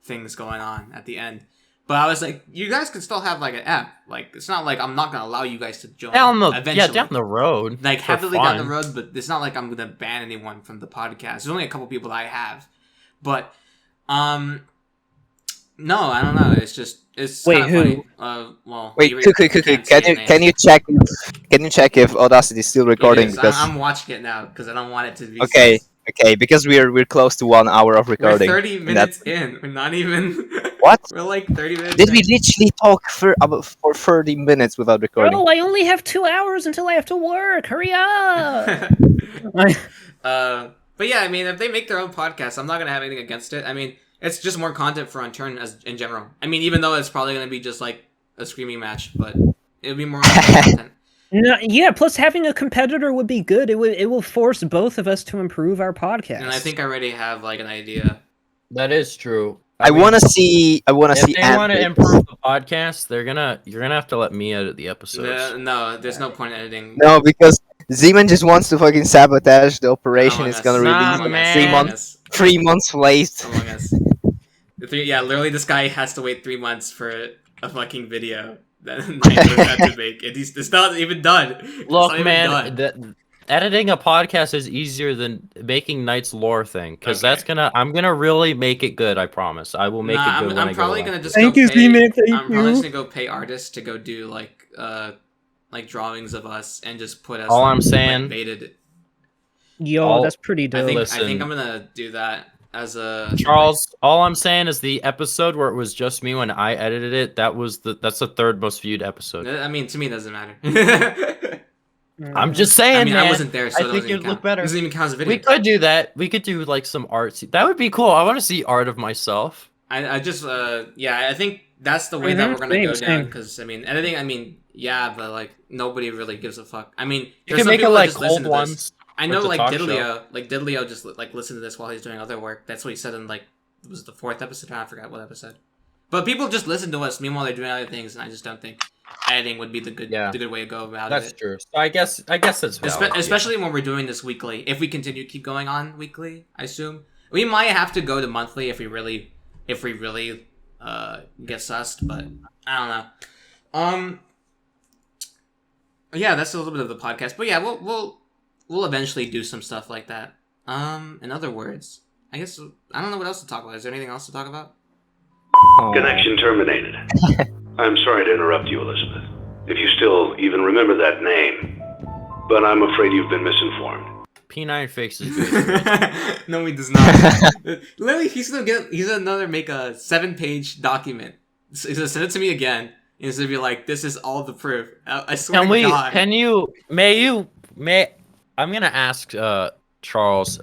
things going on at the end. But I was like, you guys can still have like an app. Like, it's not like I'm not gonna allow you guys to join. Down the eventually. down the road. Like for heavily down the fun. road, but it's not like I'm gonna ban anyone from the podcast. There's only a couple people that I have, but no, I don't know. It's just Wait, kinda who? funny. Well, Wait, you Cuckoo, can't say names. can you check? Can you check if Audacity is still It recording? is. Because I'm watching it now because I don't want it to be. okay, because we're close to 1 hour of We're recording. 30 and minutes in. We're not even. What? We're like 30 minutes. Did we in. literally talk for 30 minutes without recording? Bro, I only have 2 hours until I have to work. Hurry up! But yeah, I mean, if they make their own podcast, I'm not gonna have anything against it. I mean, it's just more content for Unturned as in general. I mean, even though it's probably gonna be just like a screaming match, but it'll be more content. No, yeah. Plus, having a competitor would be good. It will force both of us to improve our podcast. And I think I already have like an idea. That is true. I want to see. I want to see. If they want to improve the podcast, you're gonna have to let me edit the episodes. No, there's no point in editing. No, because Zeman just wants to fucking sabotage the operation. It's gonna release like 3 months late. Among Us. Yeah, literally, this guy has to wait 3 months for a fucking video that I have to make. It's not even done. Look, man, editing a podcast is easier than making Knight's lore thing, because I'm gonna really make it good. I promise. I will make it good. I'm probably gonna just I'm probably just gonna go pay artists to go do like drawings of us and just put us. All I'm saying, baited. Yo, that's pretty dope. I think I'm gonna do that as a Charles. All I'm saying is the episode where it was just me when I edited it. That's the third most viewed episode. I mean, to me, it doesn't matter. I'm just saying. I mean, I wasn't there, so I think it'd look better. It doesn't even count as a video. We could do that. We could do like some art. That would be cool. I want to see art of myself. I just I think that's the way that we're gonna go down. Because I mean, editing. I mean, yeah, but like nobody really gives a fuck. I mean, you can make it like cold ones. I know, like Diddlio just like listened to this while he's doing other work. That's what he said in like it was the 4th episode. I forgot what episode. But people just listen to us meanwhile they're doing other things, and I just don't think editing would be the good way to go about it. That's true. So I guess that's valid, especially when we're doing this weekly. If we keep going on weekly, I assume we might have to go to monthly if we really get sussed. But I don't know. Yeah, that's a little bit of the podcast. But yeah, we'll eventually do some stuff like that. In other words, I guess I don't know what else to talk about. Is there anything else to talk about? Connection terminated. I'm sorry to interrupt you, Elizabeth, if you still even remember that name, but I'm afraid you've been misinformed. P9 fixes it. No, he does not. Literally, he's gonna make a 7-page document. He's gonna send it to me again. And he's gonna be like, "This is all the proof." I swear to God. I'm gonna ask Charles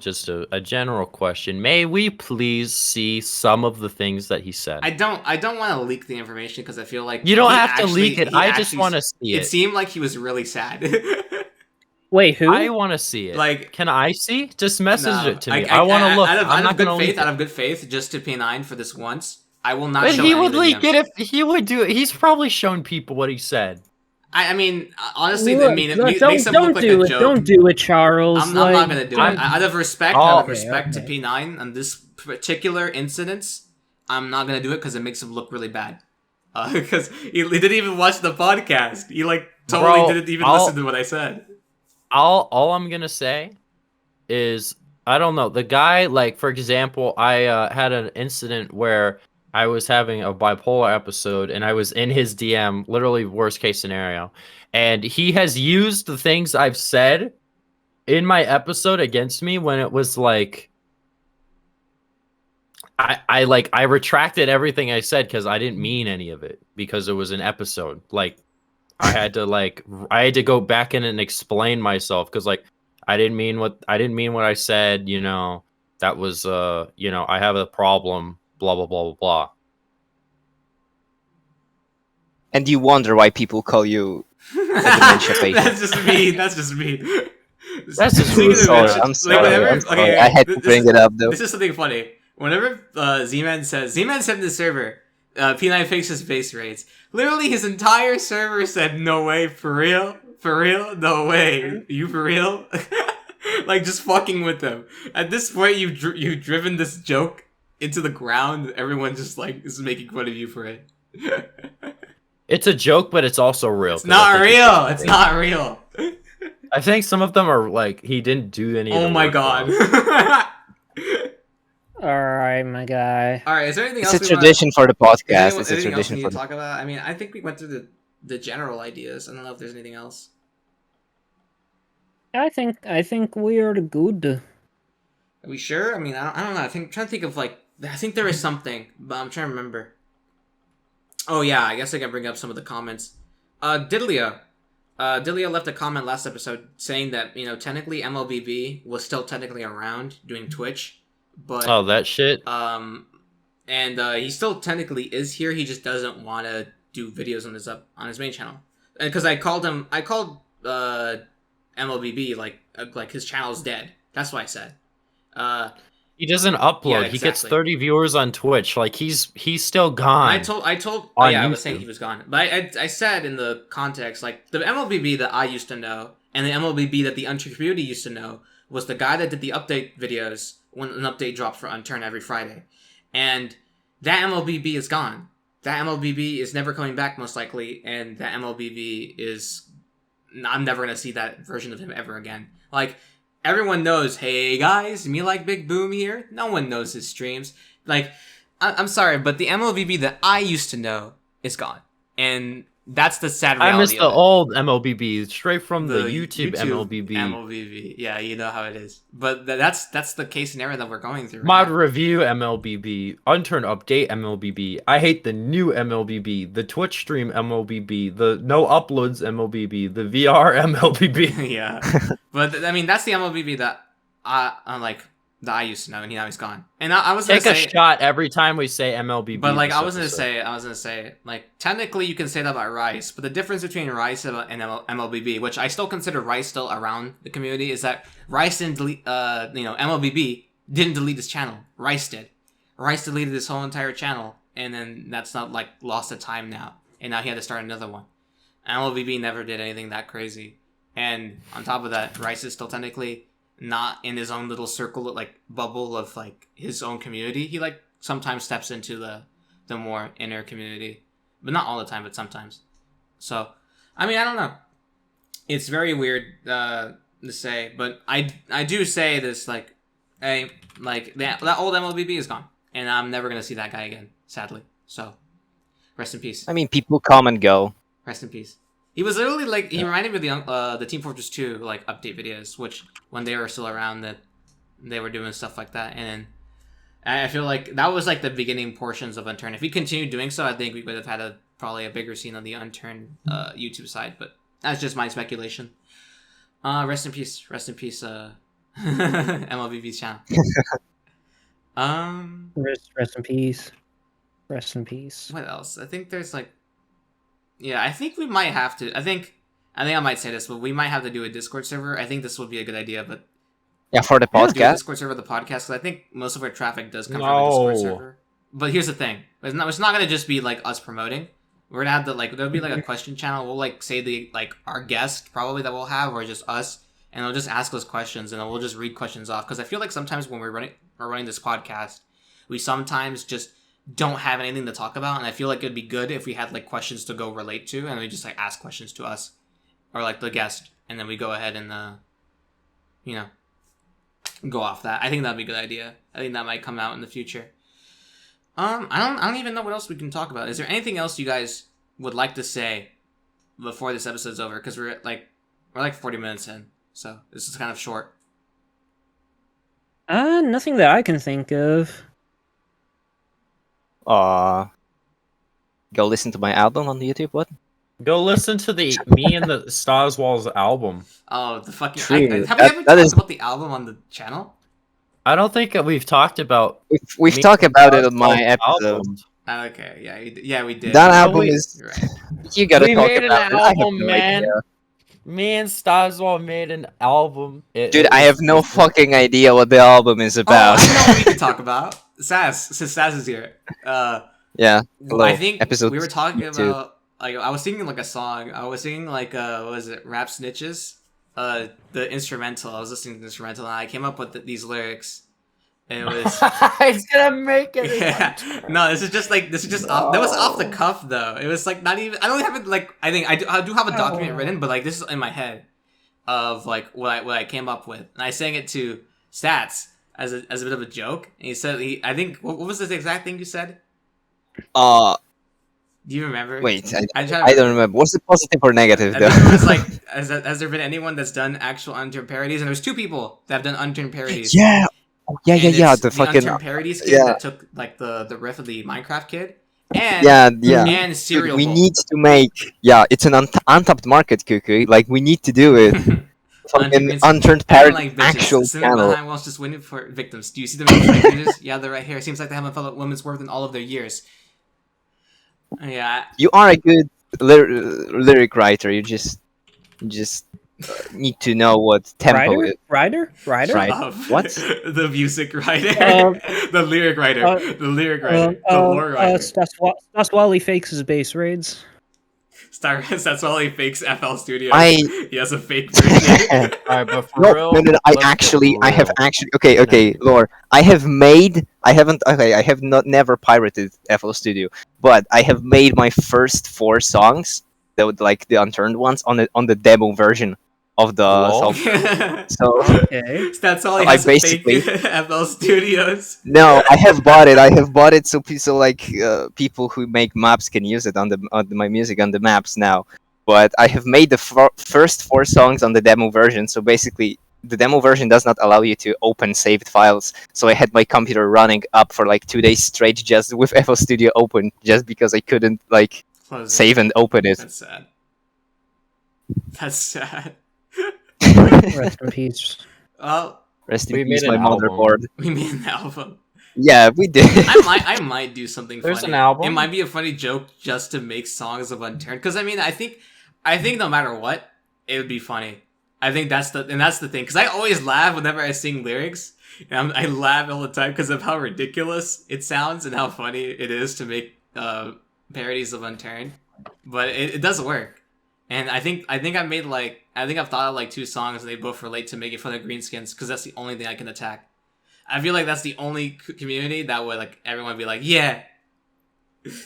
just a general question. May we please see some of the things that he said? I don't want to leak the information because I feel like you don't have to leak it. I just want to see it. It seemed like he was really sad. Wait, who? I want to see it. Like, can I see? Just message it to me. I want to look. Out of good faith, just to P9 for this once, I will not. But he would leak it if he would do it. He's probably shown people what he said. I mean, honestly, it makes him look like a joke. Don't do it, Charles. I'm not gonna do it. Out of respect to P9 on this particular incident, I'm not gonna do it because it makes him look really bad. Because he didn't even watch the podcast. He didn't even listen to what I said. All I'm gonna say is I don't know. The guy, like, for example, I had an incident where I was having a bipolar episode and I was in his DM, literally worst case scenario. And he has used the things I've said in my episode against me when it was like, I retracted everything I said because I didn't mean any of it because it was an episode. Like, I had to go back in and explain myself because like I didn't mean what I said, you know. That was I have a problem. Blah, blah, blah, blah, blah. And you wonder why people call you a dementia patient. That's just mean. That's just rude. I'm sorry. I had to bring it up, though. This is something funny. Whenever Z-Man said in the server, P9 fakes his face rates. Literally, his entire server said, "No way, for real? For real? No way. You for real?" Like, just fucking with them. At this point, you've driven this joke into the ground. Everyone just like is making fun of you for it. It's a joke, but it's also real. It's not real. It's not real. I think some of them are like he didn't do any. Oh my god. All right, my guy. All right, is there anything else? It's a tradition for the podcast. It's a tradition for talk about. I mean, I think we went through the general ideas. I don't know if there's anything else. I think we are good. Are we sure? I mean, I don't know. I'm trying to think of like. I think there is something, but I'm trying to remember. Oh yeah, I guess I can bring up some of the comments. Diddlio left a comment last episode saying that, you know, technically MLBB was still technically around doing Twitch, but that shit. And he still technically is here. He just doesn't want to do videos on his main channel. And because I called MLBB like his channel's dead. That's what I said. He doesn't upload. Yeah, He gets exactly. 30 viewers on Twitch. Like he's still gone. I told. On I was YouTube. saying he was gone, but I said in the context, like the MLBB that I used to know and the MLBB that the Unturned community used to know was the guy that did the update videos when an update dropped for Unturned every Friday, and that MLBB is gone. That MLBB is never coming back most likely, and that MLBB is. I'm never gonna see that version of him ever again. Like. Everyone knows, hey guys, me like Big Boom here. No one knows his streams. Like, I'm sorry, but the MLBB that I used to know is gone. And that's the sad reality. I miss the old MLBB, straight from the YouTube MLBB. MLBB, yeah, you know how it is. But that's the case scenario that we're going through. Mod review MLBB, Unturned update MLBB. I hate the new MLBB, the Twitch stream MLBB, the no uploads MLBB, the VR MLBB. Yeah, but I mean that's the MLBB that I like. That I used to know, and now he's gone. And I was take gonna a say, shot every time we say MLBB. But like I was gonna say, like technically you can say that about Rice, but the difference between Rice and MLBB, which I still consider Rice still around the community, is that Rice didn't delete. MLBB didn't delete his channel. Rice did. Rice deleted his whole entire channel, and then that's not like lost of time now, and now he had to start another one. MLBB never did anything that crazy, and on top of that, Rice is still technically not in his own little circle, like bubble of like his own community. He like sometimes steps into the more inner community, but not all the time, but sometimes. So, I mean, I don't know. It's very weird to say, but I do say this like, hey, like that old MLBB is gone, and I'm never gonna see that guy again, sadly. So, rest in peace. I mean, people come and go. Rest in peace. He was literally like he reminded me of the Team Fortress 2 like update videos, which when they were still around, that they were doing stuff like that, and I feel like that was like the beginning portions of Unturned. If we continued doing so, I think we would have had probably a bigger scene on the Unturned YouTube side, but that's just my speculation. Rest in peace, MLBB's channel. Rest in peace. Rest in peace. What else? I think there's like. Yeah, I think we might have to. I think I might say this, but we might have to do a Discord server. I think this would be a good idea, but yeah, for the do a podcast. Discord server, the podcast, because I think most of our traffic does come from the Discord server. But here's the thing: it's not gonna just be like us promoting. We're gonna have to like there'll be like a question channel. We'll like say the like our guest probably that we'll have, or just us, and they'll just ask us questions, and then we'll just read questions off. Because I feel like sometimes when we're running this podcast, we sometimes just don't have anything to talk about, and I feel like it'd be good if we had like questions to go relate to, and we just like ask questions to us or like the guest, and then we go ahead and go off that. I think that'd be a good idea. I think that might come out in the future. I don't even know what else we can talk about. Is there anything else you guys would like to say before this episode's over? Because we're like 40 minutes in, so this is kind of short. Nothing that I can think of. Go listen to my album on YouTube. What? Go listen to the me and the Stars Walls album. Oh, the fucking! True. Have we ever talked about the album on the channel? I don't think we've talked about. We've talked about it on my episode. Okay, yeah, we did. That album is. Right. You gotta We talk made about an it. album, man. Me and Starswall made an album. Dude, I have no fucking idea what the album is about. Oh, I know what we can talk about. Since Saz is here. Yeah. Hello. I think Episode we were talking 2. about like I was singing like a song. I was singing like what was it, Rap Snitches? The instrumental. I was listening to the instrumental and I came up with these lyrics. And it was it's gonna make it. Yeah. No, this is just off, that was off the cuff though. It was like not even I don't have it like I think I do have a document written, but like this is in my head of like what I came up with. And I sang it to Stats as a bit of a joke. And he said I think what was the exact thing you said? Do you remember? Wait, I don't remember. What's the positive or negative I though? think it was like has there been anyone that's done actual Unturned parodies? And there's 2 people that have done Unturned parodies. Yeah. Oh, yeah. The fucking Unturned parodies kid that took like the riff of the Minecraft kid. And and Serial. We need to make it's an untapped market, Cuckoo. Like we need to do it. Fucking Unturned parody like actual channel. Behind walls just waiting for victims. Do you see them like bitches? Yeah, they're right here. Seems like they haven't felt a woman's worth in all of their years. Yeah. You are a good lyric writer. You just need to know what tempo is. Writer? Right. What? The music writer, the lyric writer, the lore writer. That's while he fakes his base raids. That's why he fakes FL Studios. He has a fake version. Alright, but for No, real, no. I have actually. Okay, lore. I have never pirated FL Studio, but I have made my first 4 songs, like the Unturned ones, on the demo version of the software. So Okay. That's all he has to fake FL Studios. No, I have bought it so people who make maps can use it on my music on the maps now. But I have made the first 4 songs on the demo version. So basically, the demo version does not allow you to open saved files. So I had my computer running up for like 2 days straight just with FL Studio open, just because I couldn't save and open it. That's sad. That's sad. Rest in peace. Well, Rest in We peace, made my an album. motherboard. we made an album. Yeah, we did. I might do something There's funny. an album. It might be a funny joke just to make songs of Unturned. Because I mean, I think no matter what, it would be funny. I think that's the thing. Because I always laugh whenever I sing lyrics. And I laugh all the time because of how ridiculous it sounds and how funny it is to make parodies of Unturned. But it does work. And I think I've thought of like 2 songs and they both relate to making fun of greenskins because that's the only thing I can attack. I feel like that's the only community that would like everyone be like, yeah,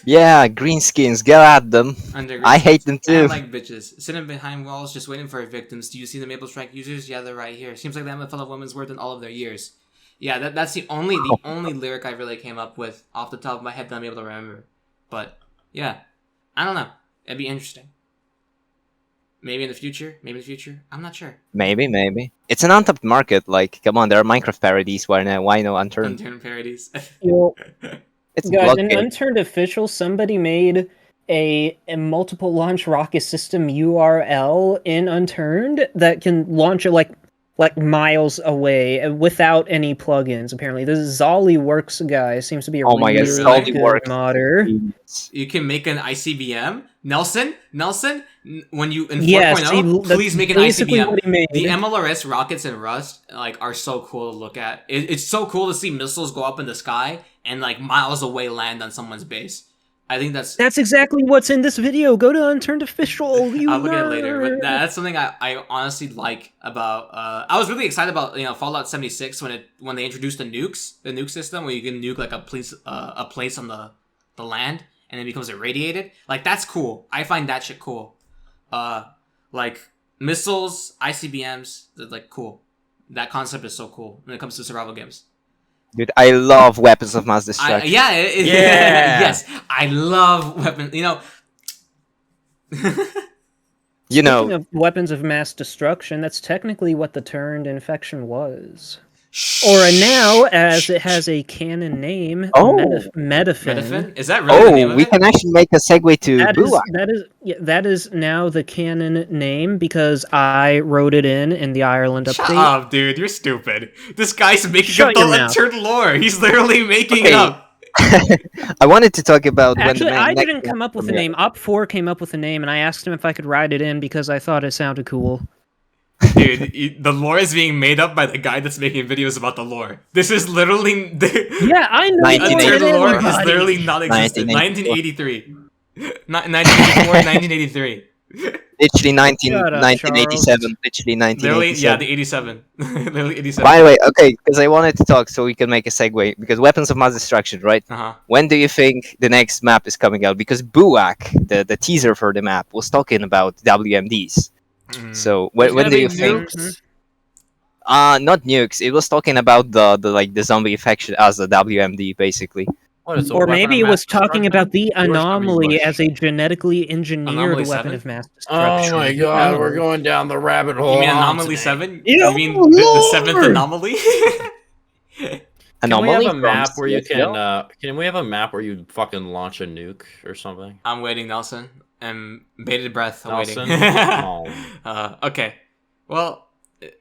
Yeah, greenskins, get at them. I hate them too. I like bitches sitting behind walls just waiting for victims. Do you see the Maple Strike users? Yeah, they're right here. Seems like they haven't felt a woman's worth in all of their years. Yeah, that's the only lyric I really came up with off the top of my head that I'm able to remember. But yeah, I don't know. It'd be interesting. Maybe in the future. I'm not sure. Maybe. It's an untapped market. Like, come on, there are Minecraft parodies. Why no Unturned? Unturned parodies. It's Guys, block an game. Unturned official, somebody made a multiple launch rocket system URL in Unturned that can launch it like miles away without any plugins. Apparently, this Zolly Works guy seems to be a my God, really Zolly good Works. modder. You can make an ICBM. Nelson, when you in 4.0, Yes, please make an basically ICBM. what he made. The MLRS rockets in Rust are so cool to look at. It's so cool to see missiles go up in the sky and like miles away land on someone's base. I think that's exactly what's in this video. Go to Unturned official. I'll look at it later, but that's something I honestly like about. I was really excited about Fallout 76 when they introduced the nuke system where you can nuke like a place on the land and it becomes irradiated. Like that's cool. I find that shit cool. Like missiles, ICBMs, they're like cool. That concept is so cool when it comes to survival games. Dude, I love weapons of mass destruction. Yes, I love weapons. Speaking of weapons of mass destruction, that's technically what the Turned infection was. Or now, as it has a canon name, Metafin. Metafin? Is that really the name of we it? can actually make a segue to Buak. That is now the canon name because I wrote it in the Ireland update. Shut up, dude. You're stupid. This guy's making Shut up the your mouth. Unturned lore. He's literally making it up. I wanted to talk about Actually, when I the didn't come up with a name. Op4 came up with a name, and I asked him if I could write it in because I thought it sounded cool. Dude, the lore is being made up by the guy that's making videos about the lore. This is literally... Yeah, I know. Unturned lore is everybody. literally not existent. 1983. 1984, 1983. Literally Shut up, 1987. Literally 1987. Literally, yeah, the 87. Literally 87. By the way, okay, because I wanted to talk so we can make a segue. Because weapons of mass destruction, right? Uh-huh. When do you think the next map is coming out? Because Buak, the teaser for the map, was talking about WMDs. So when do you think? Not nukes. It was talking about the zombie infection as a WMD, basically. Or maybe it was talking about the anomaly as a genetically engineered Anomaly weapon 7? of mass destruction. Oh my god, we're going down the rabbit hole. You mean Anomaly 7? Yeah, You mean the 7th anomaly? Can we have Anomaly a map from where you CSGO? can we have a map where you fucking launch a nuke or something? I'm waiting, Nelson. And bated breath, I'm Nelson? waiting. Oh. Okay. Well,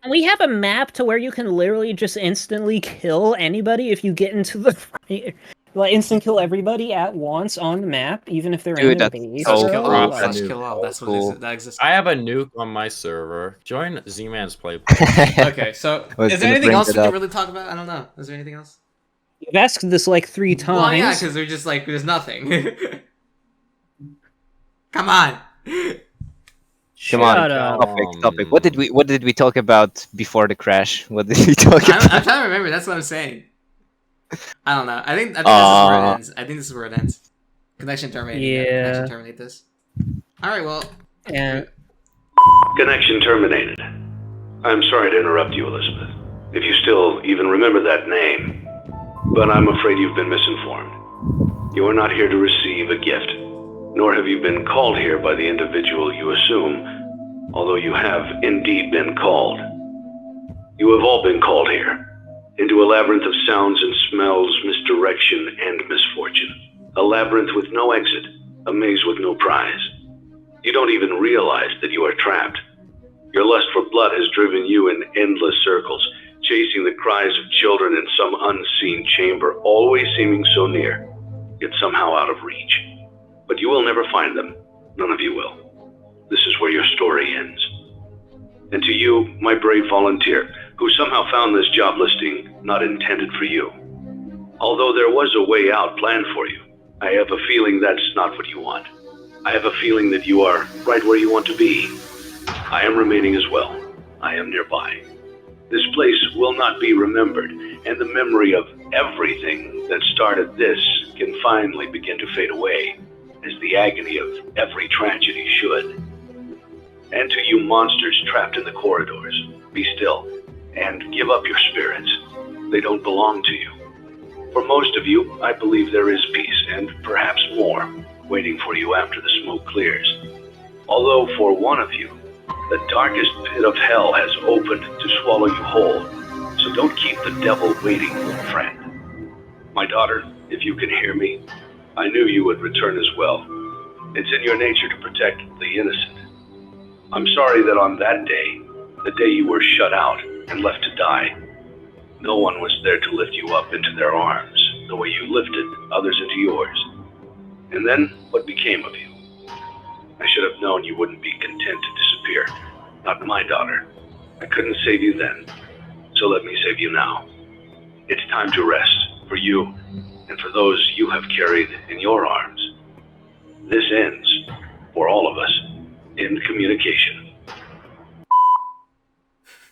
We have a map to where you can literally just instantly kill anybody if you get into the Like instant kill everybody at once on the map, even if they're Dude, in their that's base. so Kill cool. all, Like, slash kill all. That's what Cool. that exists. I have a nuke on my server. Join Z-Man's play. Okay, so I was is there gonna anything bring else we that can up. really talk about? I don't know. Is there anything else? you've asked this like 3 times. Well, yeah, because they're just like, there's nothing. Come on. Come on, Shut up. topic. What did we talk about before the crash? What did we talk I'm about? trying to remember. That's what I'm saying. I don't know. I think this is where it ends. I think this is where it ends. Connection terminated. Yeah. Connection terminate this. All right. Well. And Connection terminated. I'm sorry to interrupt you, Elizabeth. If you still even remember that name, but I'm afraid you've been misinformed. You are not here to receive a gift, nor have you been called here by the individual you assume, although you have indeed been called. You have all been called here, into a labyrinth of sounds and smells, misdirection and misfortune. A labyrinth with no exit, a maze with no prize. You don't even realize that you are trapped. Your lust for blood has driven you in endless circles, chasing the cries of children in some unseen chamber, always seeming so near, yet somehow out of reach. But you will never find them. None of you will. This is where your story ends. And to you, my brave volunteer, who somehow found this job listing not intended for you. Although there was a way out planned for you, I have a feeling that's not what you want. I have a feeling that you are right where you want to be. I am remaining as well. I am nearby. This place will not be remembered, and the memory of everything that started this can finally begin to fade away, as the agony of every tragedy should. And to you monsters trapped in the corridors, be still, and give up your spirits. They don't belong to you. For most of you, I believe there is peace, and perhaps more, waiting for you after the smoke clears. Although for one of you, the darkest pit of hell has opened to swallow you whole, so don't keep the devil waiting, friend. My daughter, if you can hear me, I knew you would return as well. It's in your nature to protect the innocent. I'm sorry that on that day, the day you were shut out and left to die, no one was there to lift you up into their arms, the way you lifted others into yours. And then, what became of you? I should have known you wouldn't be content to disappear. Not my daughter. I couldn't save you then, so let me save you now. It's time to rest, for you, and for those you have carried in your arms.